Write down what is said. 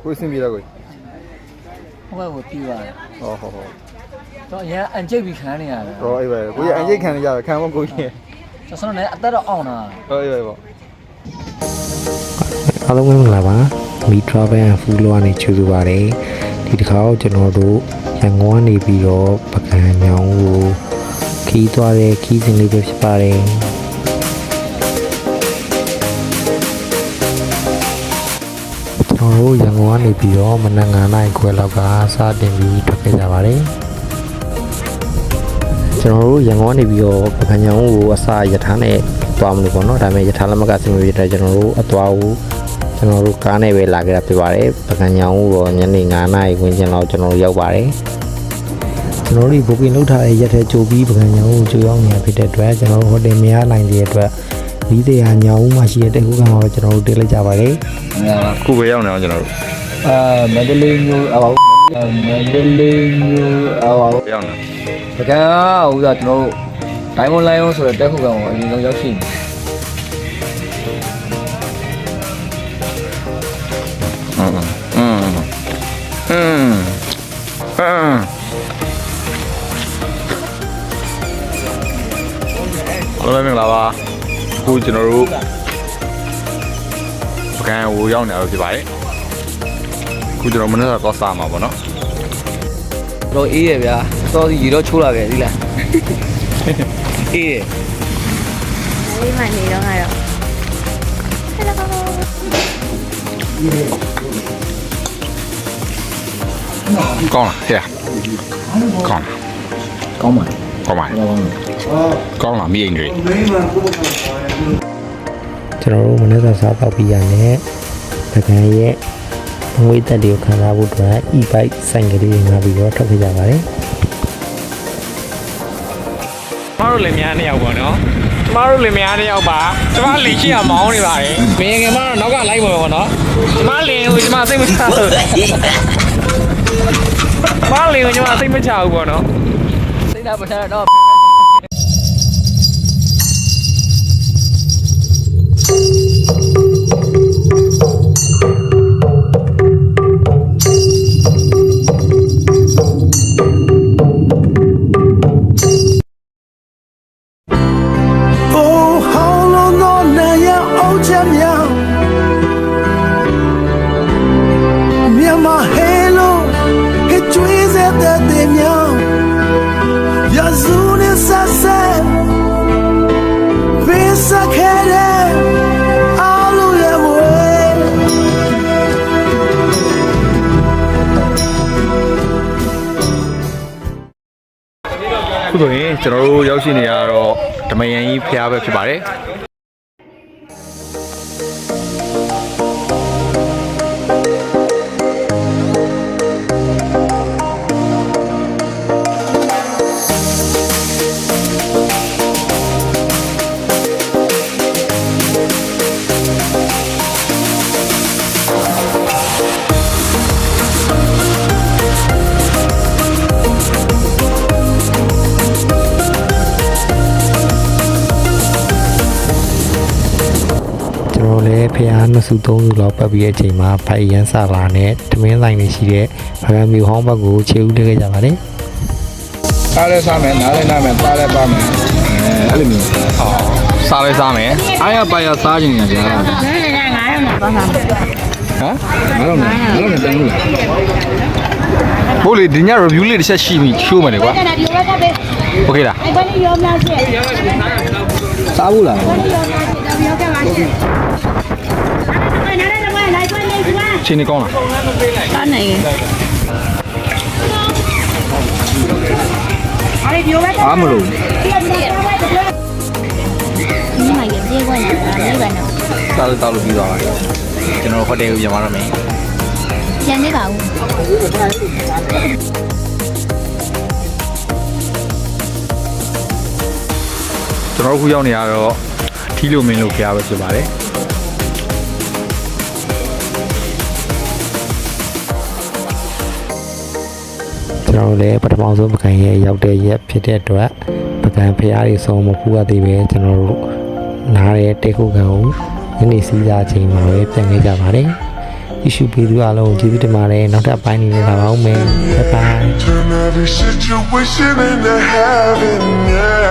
ကိုစင်ပြေတော့ကို ဟုတ်ကဲ့ကိုပြီးပါတယ် ဟောဟောဟော တော့အရင်အန်ကျိတ်ပြီးခံနေရတယ် ဟောအေးပဲကိုကြီးအန်ရိတ်ခံနေကြပဲခံမကိုကြီး ကျွန်တော်လည်းအသက်တော့အောင်တာ ဟောအေးပဲပေါ့ အားလုံးပဲမင်္ဂလာပါမီထရာဘန်ဖူလောကနေချူစုပါတယ်ဒီတစ်ခါတော့ကျွန်တော်တို့ရန်ကုန်ကနေပြီးတော့ပကံညောင်းကိုခီးသွားတဲ့ခီးစဉ်လေးပဲဖြစ်ပါတယ်ကျွန်တော်တို့ရန်ကုန်ကနေပြီးတော့မနက်9:00နာရီခွဲလောက်ကစတင်ပြီးထွက်ခဲ့ကြပါတယ်ကျွန်တော်တို့ရန်ကုန်ကနေပြီးတော့ပကံညောင်းကိုအစရထားနဲ့သွားမလို့ပေါ့နော်ဒါပေမဲ့ရထားလက်မကစင်ပြီးတဲ့ကျွန်တော်တို့အသွားကိုကျွန်တော်တို့ကားနဲ့ပဲလာခဲ့တာဖြစ်ပါတယ်ပကံညောင်းကိုညနေ9:00နာရီဝန်းကျင်လောက်ကျွန်တော်တို့ရောက်ပါတယ်ကျွန်တော်တို့ဘုကင်လုပ်ထားတဲ့ရက်ထဲကြိုပြီးပကံညောင်းကိုကြိုရောက်နေဖြစ်တဲ့အတွက်ကျွန်တော်တို့ဟိုတယ်မရနိုင်တဲ့အတွက်ဒီတရားညောင်းမှရှိတဲ့တက်ခုကမှာပဲကျွန်တော်တို့တင်လိုက်ကြပါတယ် ခုပဲရောက်နေအောင်ကျွန်တော်တို့ မန္တလေးမျိုးမန္တလေးမျိုးရောက်နေ တကယ်ဟိုကကျွန်တော်တို့ဒိုင်းမွန်လိုင်းဆိုတဲ့တက်ခုကောင်ကိုအရင်ဆုံးရောက်ရှိနေအားလုံးပဲမင်္ဂလာပါအခုကျွန်တော်တို့ပကံဟိုရောက်နေတော့ဖြစ်ပါတယ်အခုကျွန်တော်မနေ့ကတော့စားမှာပေါ့နော် တော့အေးရဗျာစောစီရေတော့ချိုးလာခဲ့သီးလားအေးရ ဒီမှာနေတော့ကတော့ ကောင်းလားဟဲ့ကောင်း ကောင်းပါ ကောင်းပါကောင်းလားမိရင်တွေ ကျွန်တော်တို့မနေ့ကစားတော့ပြီးရတယ်ပကံရဲ့ငွေတက်တွေကိုခံစားဖို့အတွက် e-bike ဆိုင်ကလေးငါပြီးတော့ထွက်ခဲ့ကြပါတယ် ကျမတို့လည်းများနေရောက်ပါနော်ကျမတို့လည်းများနေရောက်ပါကျမလင်ရှိရမောင်းနေပါတယ်မင်းငယ်မတော့နောက်ကလိုက်ပါပေါ့နော်ကျမလင်ကိုကျမစိတ်မချဘူးကျမလင်ကိုကျမစိတ်မချဘူးပေါ့နော် စိတ်ဓာတ်ပထမတော့ ခုဆိုရင်ကျွန်တော်တို့ရောက်ရှိနေရတော့ဓမယန်ကြီးဖျားပဲဖြစ်ပါတယ်ဖျားနှစ်စုသုံးစုလောက်ပတ်ပြီးတဲ့အချိန်မှာဖိုင်ရန်စာလာနဲ့တမင်းဆိုင်တွေရှိတဲ့ဗကံမျိုးဟောင်းဘက်ကိုခြေဦးတက်ခဲ့ကြပါတယ် စားလဲစားမယ်နားလဲနားမယ်စားလဲပါမယ်အဲ့လိုမျိုးစားလဲစားမယ်အားရပါရစားခြင်းညာကြာ 900နဲ့သွားတာ ဟမ်မလုပ်နဲ့တန်းလို့ဘိုးလေဒီည review လေးတစ်ချက်ရှိပြီရှိုးမယ်လေကွာโอเคလား အဲ့ဘာလို့ရောများချက် စားဘူးလား ရောခဲ့ပါချက်နားလည်းတော့လိုက်ခွင့်နေဒီမှာ ချင်းနေကောင်းလား တာနေအဲ့ဒီရောပဲ အားမလို့ ဒီမှာရေပြေးခွင့်နေတာလေးပါနော် စားလို့တောက်လို့ပြီးသွားပါပြီကျွန်တော်ဟိုတယ်ကိုပြန်လာတော့မယ် ကျန်နေပါဦး ကျွန်တော်ခုရောက်နေရတော့ထီလိုမင်းလို့ကြားပဲဖြစ်ပါတယ် ကျွန်တော်လည်းပထမဆုံးပကံရဲ့ရောက်တဲ့ရက်ဖြစ်တဲ့အတွက်ပကံဖျားတွေဆုံးမဖူးရသေးပဲကျွန်တော်တို့နားတဲ့တေခုကံကိုညနေစီးစားချိန်မှာပဲပြန်ခဲ့ကြပါတယ် issue ပေးသူအားလုံးကိုကျေးဇူးတင်ပါတယ်နောက်ထပ်အပိုင်းနေနဲ့လာပါဦးမယ် bye bye Turn every situation into heaven, yeah.